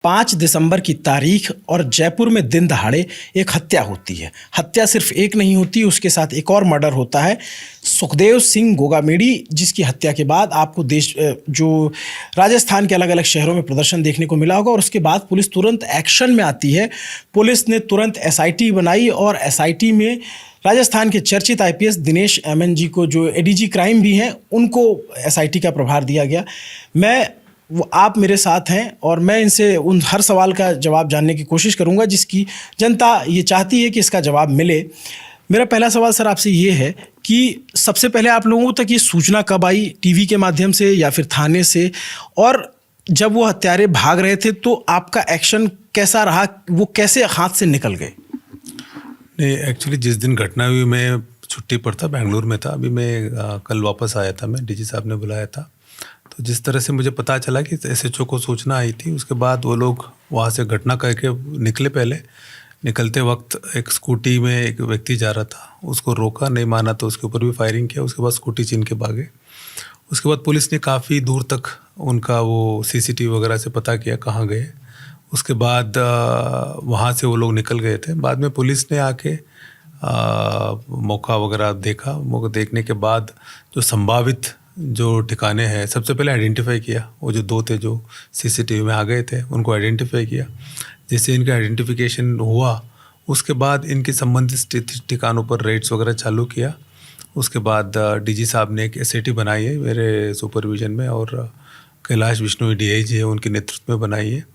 5 दिसंबर की तारीख और जयपुर में दिन दहाड़े एक हत्या होती है। हत्या सिर्फ एक नहीं होती, उसके साथ एक और मर्डर होता है। सुखदेव सिंह गोगामेडी, जिसकी हत्या के बाद आपको जो राजस्थान के अलग अलग शहरों में प्रदर्शन देखने को मिला होगा, और उसके बाद पुलिस तुरंत एक्शन में आती है। पुलिस ने तुरंत एसआईटी बनाई और एसआईटी में राजस्थान के चर्चित आईपीएस दिनेश एमएन जी को, जो एडीजी क्राइम भी हैं, उनको एसआईटी का प्रभार दिया गया। आप मेरे साथ हैं और मैं इनसे उन हर सवाल का जवाब जानने की कोशिश करूंगा जिसकी जनता ये चाहती है कि इसका जवाब मिले। मेरा पहला सवाल सर आपसे ये है कि सबसे पहले आप लोगों तक ये सूचना कब आई, टीवी के माध्यम से या फिर थाने से? और जब वो हत्यारे भाग रहे थे तो आपका एक्शन कैसा रहा, वो कैसे हाथ से निकल गए? नहीं, एक्चुअली जिस दिन घटना हुई मैं छुट्टी पर था, बेंगलुरु में था। अभी मैं कल वापस आया था, मैं डीजी साहब ने बुलाया था। तो जिस तरह से मुझे पता चला कि एसएचओ को सूचना आई थी, उसके बाद वो लोग वहाँ से घटना करके निकले। पहले निकलते वक्त एक स्कूटी में एक व्यक्ति जा रहा था, उसको रोका, नहीं माना तो उसके ऊपर भी फायरिंग किया। उसके बाद स्कूटी छीन के भागे। उसके बाद पुलिस ने काफ़ी दूर तक उनका वो सीसीटीवी वगैरह से पता किया कहाँ गए। उसके बाद वहाँ से वो लोग निकल गए थे। बाद में पुलिस ने आके मौका वगैरह देखा। मौका देखने के बाद जो संभावित जो ठिकाने हैं, सबसे पहले आइडेंटिफाई किया। वो जो दो थे जो सीसीटीवी में आ गए थे, उनको आइडेंटिफाई किया। जैसे इनका आइडेंटिफिकेशन हुआ, उसके बाद इनके संबंधित ठिकानों पर रेड्स वगैरह चालू किया। उसके बाद डीजी साहब ने एक एसआईटी बनाई है मेरे सुपरविजन में, और कैलाश विश्नोई डीआईजी है, उनके नेतृत्व में बनाई है।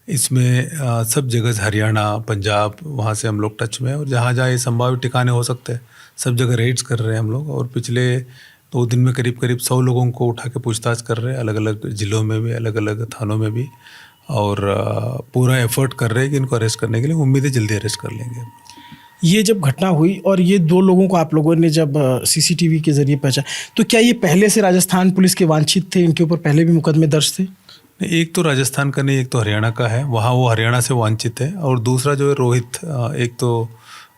इसमें सब जगह हरियाणा, पंजाब, वहाँ से हम लोग टच में हैं, और जहाँ जहाँ ये संभावित ठिकाने हो सकते हैं सब जगह रेड्स कर रहे हैं हम लोग। और पिछले 2 दिन में करीब 100 लोगों को उठा के पूछताछ कर रहे हैं, अलग अलग ज़िलों में भी, अलग अलग थानों में भी, और पूरा एफर्ट कर रहे हैं कि इनको अरेस्ट करने के लिए। उम्मीद है जल्दी अरेस्ट कर लेंगे। ये जब घटना हुई और ये 2 लोगों को आप लोगों ने जब सीसीटीवी के जरिए पहचाना, तो क्या ये पहले से राजस्थान पुलिस के वांछित थे? इनके ऊपर पहले भी मुकदमे दर्ज थे? एक तो राजस्थान का नहीं, एक तो हरियाणा का है। वहाँ वो हरियाणा से वांछित है। और दूसरा जो है रोहित, एक तो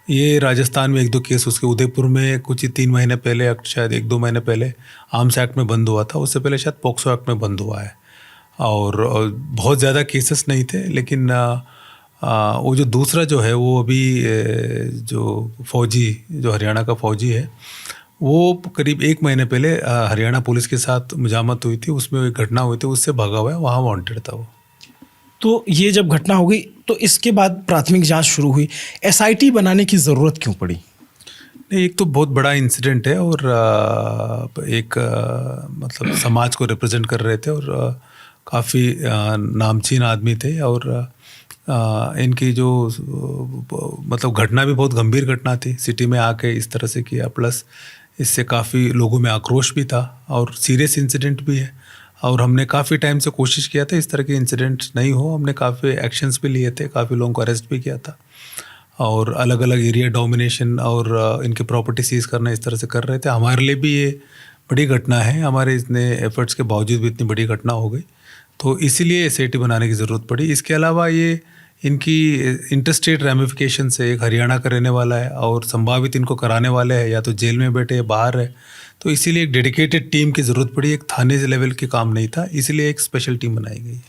ये राजस्थान में 1-2 केस उसके उदयपुर में कुछ ही 3 महीने पहले, शायद 1-2 महीने पहले आर्म्स एक्ट में बंद हुआ था। उससे पहले शायद पॉक्सो एक्ट में बंद हुआ है। और बहुत ज़्यादा केसेस नहीं थे। लेकिन वो जो दूसरा जो है, वो अभी जो फौजी, जो हरियाणा का फौजी है, वो करीब 1 महीने पहले हरियाणा पुलिस के साथ मुजामत हुई थी, उसमें एक घटना हुई थी, उससे भागा हुआ है, वहाँ वांटेड था वो। तो ये जब घटना हो गई तो इसके बाद प्राथमिक जांच शुरू हुई। एसआईटी बनाने की ज़रूरत क्यों पड़ी? नहीं, एक तो बहुत बड़ा इंसिडेंट है, और एक मतलब समाज को रिप्रेजेंट कर रहे थे, और काफ़ी नामचीन आदमी थे। और इनकी जो मतलब घटना भी बहुत गंभीर घटना थी, सिटी में आके इस तरह से किया। प्लस इससे काफ़ी लोगों में आक्रोश भी था, और सीरियस इंसिडेंट भी है। और हमने काफ़ी टाइम से कोशिश किया था इस तरह के इंसिडेंट नहीं हो। हमने काफ़ी एक्शंस भी लिए थे, काफ़ी लोगों को अरेस्ट भी किया था, और अलग अलग एरिया डोमिनेशन और इनके प्रॉपर्टी सीज करना इस तरह से कर रहे थे। हमारे लिए भी ये बड़ी घटना है। हमारे इतने एफर्ट्स के बावजूद भी इतनी बड़ी घटना हो गई, तो इसीलिए एसआईटी बनाने की ज़रूरत पड़ी। इसके अलावा ये इनकी इंटरस्टेट रैमिफिकेशन से, एक हरियाणा का रहने वाला है और संभावित इनको कराने वाले हैं, या तो जेल में बैठे या बाहर है, तो इसीलिए एक डेडिकेटेड टीम की ज़रूरत पड़ी। एक थाने लेवल के काम नहीं था, इसलिए एक स्पेशल टीम बनाई गई।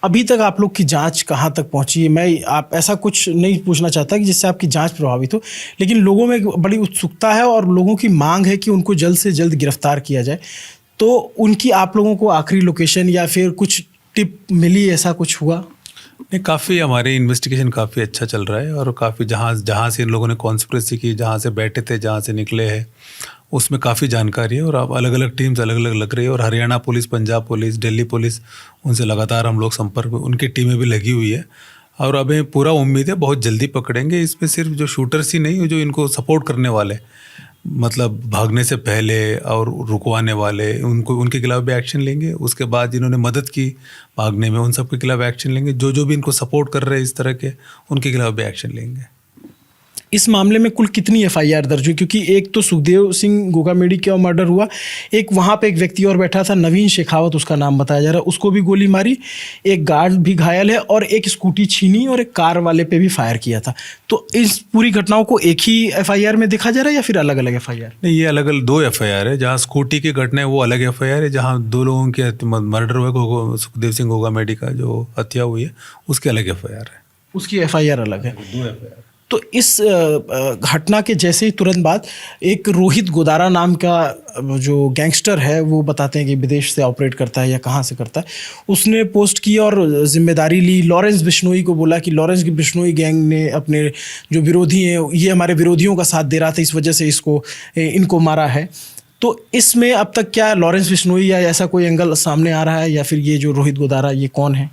अभी तक आप लोग की जांच कहाँ तक पहुंची है? मैं आप ऐसा कुछ नहीं पूछना चाहता कि जिससे आपकी जांच प्रभावित हो, लेकिन लोगों में बड़ी उत्सुकता है और लोगों की मांग है कि उनको जल्द से जल्द गिरफ्तार किया जाए। तो उनकी आप लोगों को आखिरी लोकेशन या फिर कुछ टिप मिली, ऐसा कुछ हुआ? नहीं, काफ़ी हमारे इन्वेस्टिगेशन काफ़ी अच्छा चल रहा है, और काफ़ी जहाँ से इन लोगों ने कॉन्स्पिरेसी की, जहाँ से बैठे थे, जहाँ से निकले हैं, उसमें काफ़ी जानकारी है। और अब अलग अलग टीम्स अलग अलग लग रही है, और Haryana police, Punjab police, Delhi police, उनसे लगातार हम लोग संपर्क में, उनकी टीमें भी लगी हुई है। और अब पूरा उम्मीद है बहुत जल्दी पकड़ेंगे। इसमें सिर्फ जो शूटर्स ही नहीं, जो इनको सपोर्ट करने वाले, मतलब भागने से पहले और रुकवाने वाले, उनके खिलाफ भी एक्शन लेंगे। उसके बाद जिन्होंने मदद की भागने में, उन सब के खिलाफ एक्शन लेंगे। जो भी इनको सपोर्ट कर रहे हैं इस तरह के, उनके खिलाफ भी एक्शन लेंगे। इस मामले में कुल कितनी एफआईआर दर्ज हुई? क्योंकि एक तो सुखदेव सिंह गोगामेडी का मर्डर हुआ, एक वहाँ पे एक व्यक्ति और बैठा था नवीन शेखावत उसका नाम बताया जा रहा है, उसको भी गोली मारी, एक गार्ड भी घायल है और एक स्कूटी छीनी और एक कार वाले पे भी फायर किया था। तो इस पूरी घटनाओं को एक ही एफआईआर में देखा जा रहा है या फिर अलग अलग एफआईआर? नहीं, ये अलग अलग 2 एफआईआर है। जहाँ स्कूटी की घटना है वो अलग एफआईआर है, जहाँ 2 लोगों के मर्डर हुआ, सुखदेव सिंह गोगामेडी का जो हत्या हुई है उसके अलग एफआईआर है। उसकी एफआईआर अलग है। 2 एफआईआर। तो इस घटना के जैसे ही तुरंत बाद एक रोहित गोदारा नाम का जो गैंगस्टर है, वो बताते हैं कि विदेश से ऑपरेट करता है या कहाँ से करता है, उसने पोस्ट की और जिम्मेदारी ली। लॉरेंस बिश्नोई को बोला कि लॉरेंस बिश्नोई गैंग ने अपने जो विरोधी हैं, ये हमारे विरोधियों का साथ दे रहा था, इस वजह से इनको मारा है। तो इसमें अब तक क्या लॉरेंस बिश्नोई या ऐसा कोई एंगल सामने आ रहा है, या फिर ये जो रोहित गोदारा ये कौन है?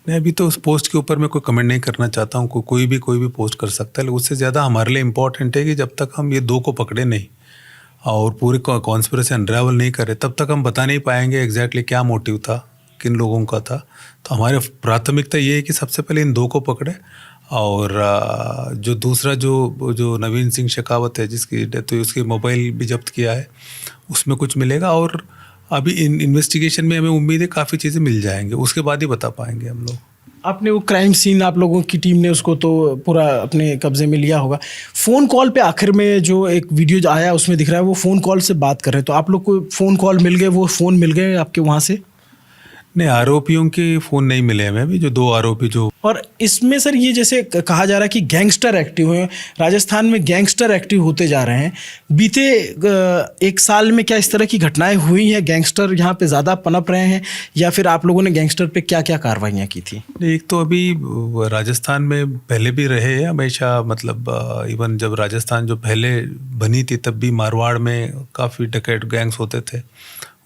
मैं अभी तो उस पोस्ट के ऊपर मैं कोई कमेंट नहीं करना चाहता हूँ। कोई भी पोस्ट कर सकता है, लेकिन उससे ज़्यादा हमारे लिए इम्पोर्टेंट है कि जब तक हम ये 2 को पकड़े नहीं और पूरी कॉन्स्पिरेसी अनरावल नहीं करे, तब तक हम बता नहीं पाएंगे एग्जैक्टली क्या मोटिव था, किन लोगों का था। तो हमारी प्राथमिकता ये है कि सबसे पहले इन 2 को पकड़े, और जो दूसरा जो नवीन सिंह शेखावत है जिसकी डेथ हुई, उसकी मोबाइल भी जब्त किया है, उसमें कुछ मिलेगा। और अभी इन्वेस्टिगेशन में हमें उम्मीद है काफ़ी चीज़ें मिल जाएंगे, उसके बाद ही बता पाएंगे हम लोग। आपने वो क्राइम सीन, आप लोगों की टीम ने उसको तो पूरा अपने कब्जे में लिया होगा। फ़ोन कॉल पे आखिर में जो एक वीडियो आया उसमें दिख रहा है वो फ़ोन कॉल से बात कर रहे हैं, तो आप लोग को फ़ोन कॉल मिल गए, वो फ़ोन मिल गए आपके वहाँ से? नहीं, आरोपियों के फ़ोन नहीं मिले हमें अभी, जो 2 आरोपी जो। और इसमें सर ये जैसे कहा जा रहा है कि गैंगस्टर एक्टिव हैं, राजस्थान में गैंगस्टर एक्टिव होते जा रहे हैं। बीते 1 साल में क्या इस तरह की घटनाएं हुई हैं, गैंगस्टर यहाँ पे ज़्यादा पनप रहे हैं, या फिर आप लोगों ने गैंगस्टर पे क्या क्या कार्रवाइयाँ की थी? एक तो अभी राजस्थान में पहले भी रहे हैं हमेशा, मतलब इवन जब राजस्थान जो पहले बनी थी तब भी मारवाड़ में काफ़ी डकैत गैंग्स होते थे।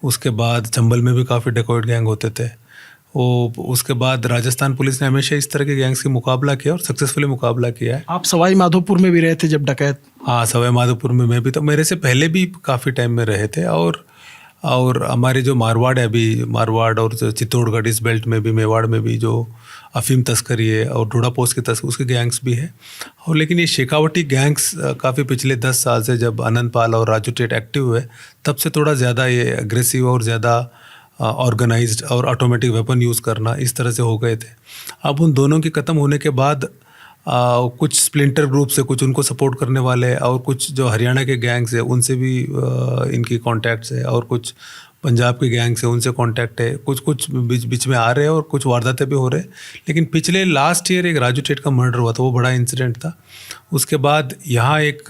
उसके बाद चंबल में भी काफ़ी डकैत गैंग होते थे। उसके बाद राजस्थान पुलिस ने हमेशा इस तरह के गैंग्स की मुकाबला किया और सक्सेसफुली मुकाबला किया है। आप सवाई माधोपुर में भी रहे थे जब डकैत? हाँ, सवाई माधोपुर में मैं भी, तो मेरे से पहले भी काफ़ी टाइम में रहे थे। और हमारे जो मारवाड़ है, अभी मारवाड़ और चित्तौड़गढ़ इस बेल्ट में भी, मेवाड़ में भी जो अफीम तस्करी है और डोडा पोस्ट की तस्करी, उसके गैंग्स भी है। और लेकिन ये शेखावटी गैंग्स काफ़ी पिछले 10 साल से, जब आनंद पाल और राजू टेट एक्टिव हुए, तब से थोड़ा ज़्यादा ये अग्रेसिव और ज़्यादा ऑर्गेनाइज्ड और ऑटोमेटिक वेपन यूज़ करना इस तरह से हो गए थे। अब उन दोनों के ख़त्म होने के बाद कुछ स्प्लिंटर ग्रुप से, कुछ उनको सपोर्ट करने वाले और कुछ जो हरियाणा के गैंग्स है उनसे भी इनकी कॉन्टैक्ट्स है, और कुछ पंजाब के गैंग्स है उनसे कॉन्टैक्ट है। कुछ बीच में आ रहे हैं और कुछ वारदातें भी हो रहे हैं। लेकिन पिछले लास्ट ईयर एक राजू टेट का मर्डर हुआ था, वो बड़ा इंसिडेंट था। उसके बाद यहाँ एक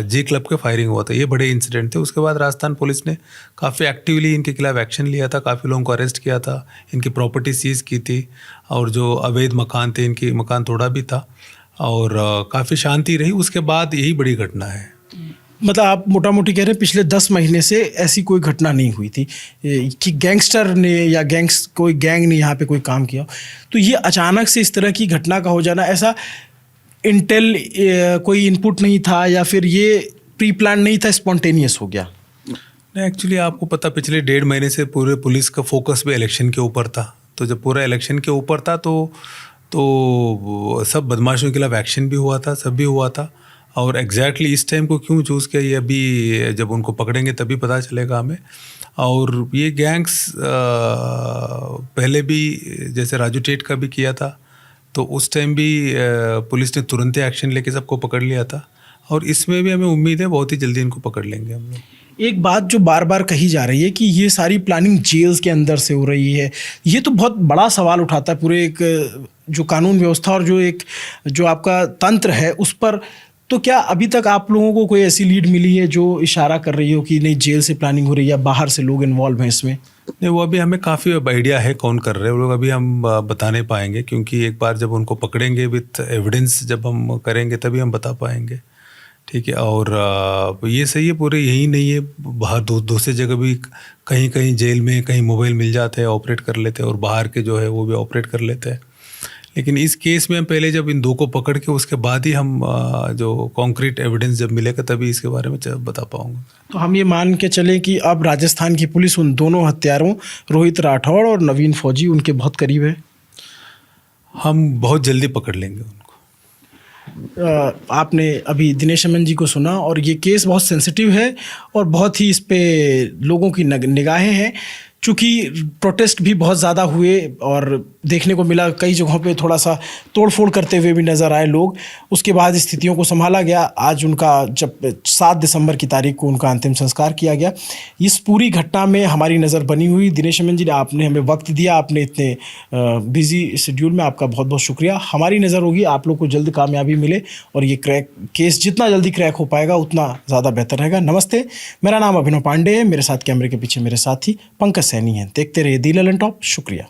जी क्लब के फायरिंग हुआ था, ये बड़े इंसिडेंट थे। उसके बाद राजस्थान पुलिस ने काफ़ी एक्टिवली इनके खिलाफ एक्शन लिया था, काफ़ी लोगों को अरेस्ट किया था, इनकी प्रॉपर्टी सीज की थी, और जो अवैध मकान थे, इनकी मकान तोड़ा भी था, और काफ़ी शांति रही। उसके बाद यही बड़ी घटना है। मतलब आप मोटा मोटी कह रहे हैं पिछले 10 महीने से ऐसी कोई घटना नहीं हुई थी कि गैंगस्टर ने या कोई गैंग ने यहाँ पे कोई काम किया। तो ये अचानक से इस तरह की घटना का हो जाना, ऐसा इंटेल कोई इनपुट नहीं था या फिर ये प्री प्लान नहीं था, स्पॉन्टेनियस हो गया? नहीं, एक्चुअली आपको पता, पिछले 1.5 महीने से पूरे पुलिस का फोकस भी इलेक्शन के ऊपर था। तो जब पूरा इलेक्शन के ऊपर था तो सब बदमाशों के खिलाफ एक्शन भी हुआ था, सब भी हुआ था। और एग्जैक्टली इस टाइम को क्यों चूज़ किया, ये अभी जब उनको पकड़ेंगे तभी पता चलेगा हमें। और ये गैंग्स पहले भी जैसे राजू टेट का भी किया था, तो उस टाइम भी पुलिस ने तुरंत एक्शन लेके सबको पकड़ लिया था। और इसमें भी हमें उम्मीद है बहुत ही जल्दी इनको पकड़ लेंगे हम लोग। एक बात जो बार बार कही जा रही है कि ये सारी प्लानिंग जेल्स के अंदर से हो रही है, ये तो बहुत बड़ा सवाल उठाता है पूरे एक जो कानून व्यवस्था और जो आपका तंत्र है उस पर। तो क्या अभी तक आप लोगों को कोई ऐसी लीड मिली है जो इशारा कर रही हो कि नहीं जेल से प्लानिंग हो रही है या बाहर से लोग इन्वॉल्व हैं इसमें? नहीं, वो अभी हमें काफ़ी आइडिया है कौन कर रहे हैं वो लोग, अभी हम बता नहीं पाएंगे, क्योंकि एक बार जब उनको पकड़ेंगे विथ एविडेंस जब हम करेंगे तभी हम बता पाएंगे। ठीक है। और ये सही है, पूरे यही नहीं है, बाहर दूसरी जगह भी कहीं कहीं जेल में कहीं मोबाइल मिल जाते हैं, ऑपरेट कर लेते हैं, और बाहर के जो है वो भी ऑपरेट कर लेते हैं। लेकिन इस केस में हम पहले जब इन 2 को पकड़ के उसके बाद ही हम जो कॉन्क्रीट एविडेंस जब मिलेगा तभी इसके बारे में बता पाऊंगा। तो हम ये मान के चलें कि अब राजस्थान की पुलिस उन दोनों हत्यारों रोहित राठौड़ और नवीन फौजी उनके बहुत करीब है? हम बहुत जल्दी पकड़ लेंगे उनको। आपने अभी दिनेश अमन जी को सुना और ये केस बहुत सेंसिटिव है और बहुत ही इस पे लोगों की निगाहें हैं। चूँकि प्रोटेस्ट भी बहुत ज़्यादा हुए और देखने को मिला कई जगहों पे थोड़ा सा तोड़फोड़ करते हुए भी नज़र आए लोग। उसके बाद स्थितियों को संभाला गया। आज उनका जब 7 दिसंबर की तारीख को उनका अंतिम संस्कार किया गया। इस पूरी घटना में हमारी नज़र बनी हुई। दिनेश अमन जी ने आपने हमें वक्त दिया, आपने इतने बिजी शेड्यूल में आपका बहुत बहुत शुक्रिया। हमारी नज़र होगी आप लोग को जल्द कामयाबी मिले और ये केस जितना जल्दी क्रैक हो पाएगा उतना ज़्यादा बेहतर रहेगा। नमस्ते, मेरा नाम अभिनव पांडे है। मेरे साथ कैमरे के पीछे मेरे साथी पंकज सैनी हैं। देखते रहिए दी ललन टॉप। शुक्रिया।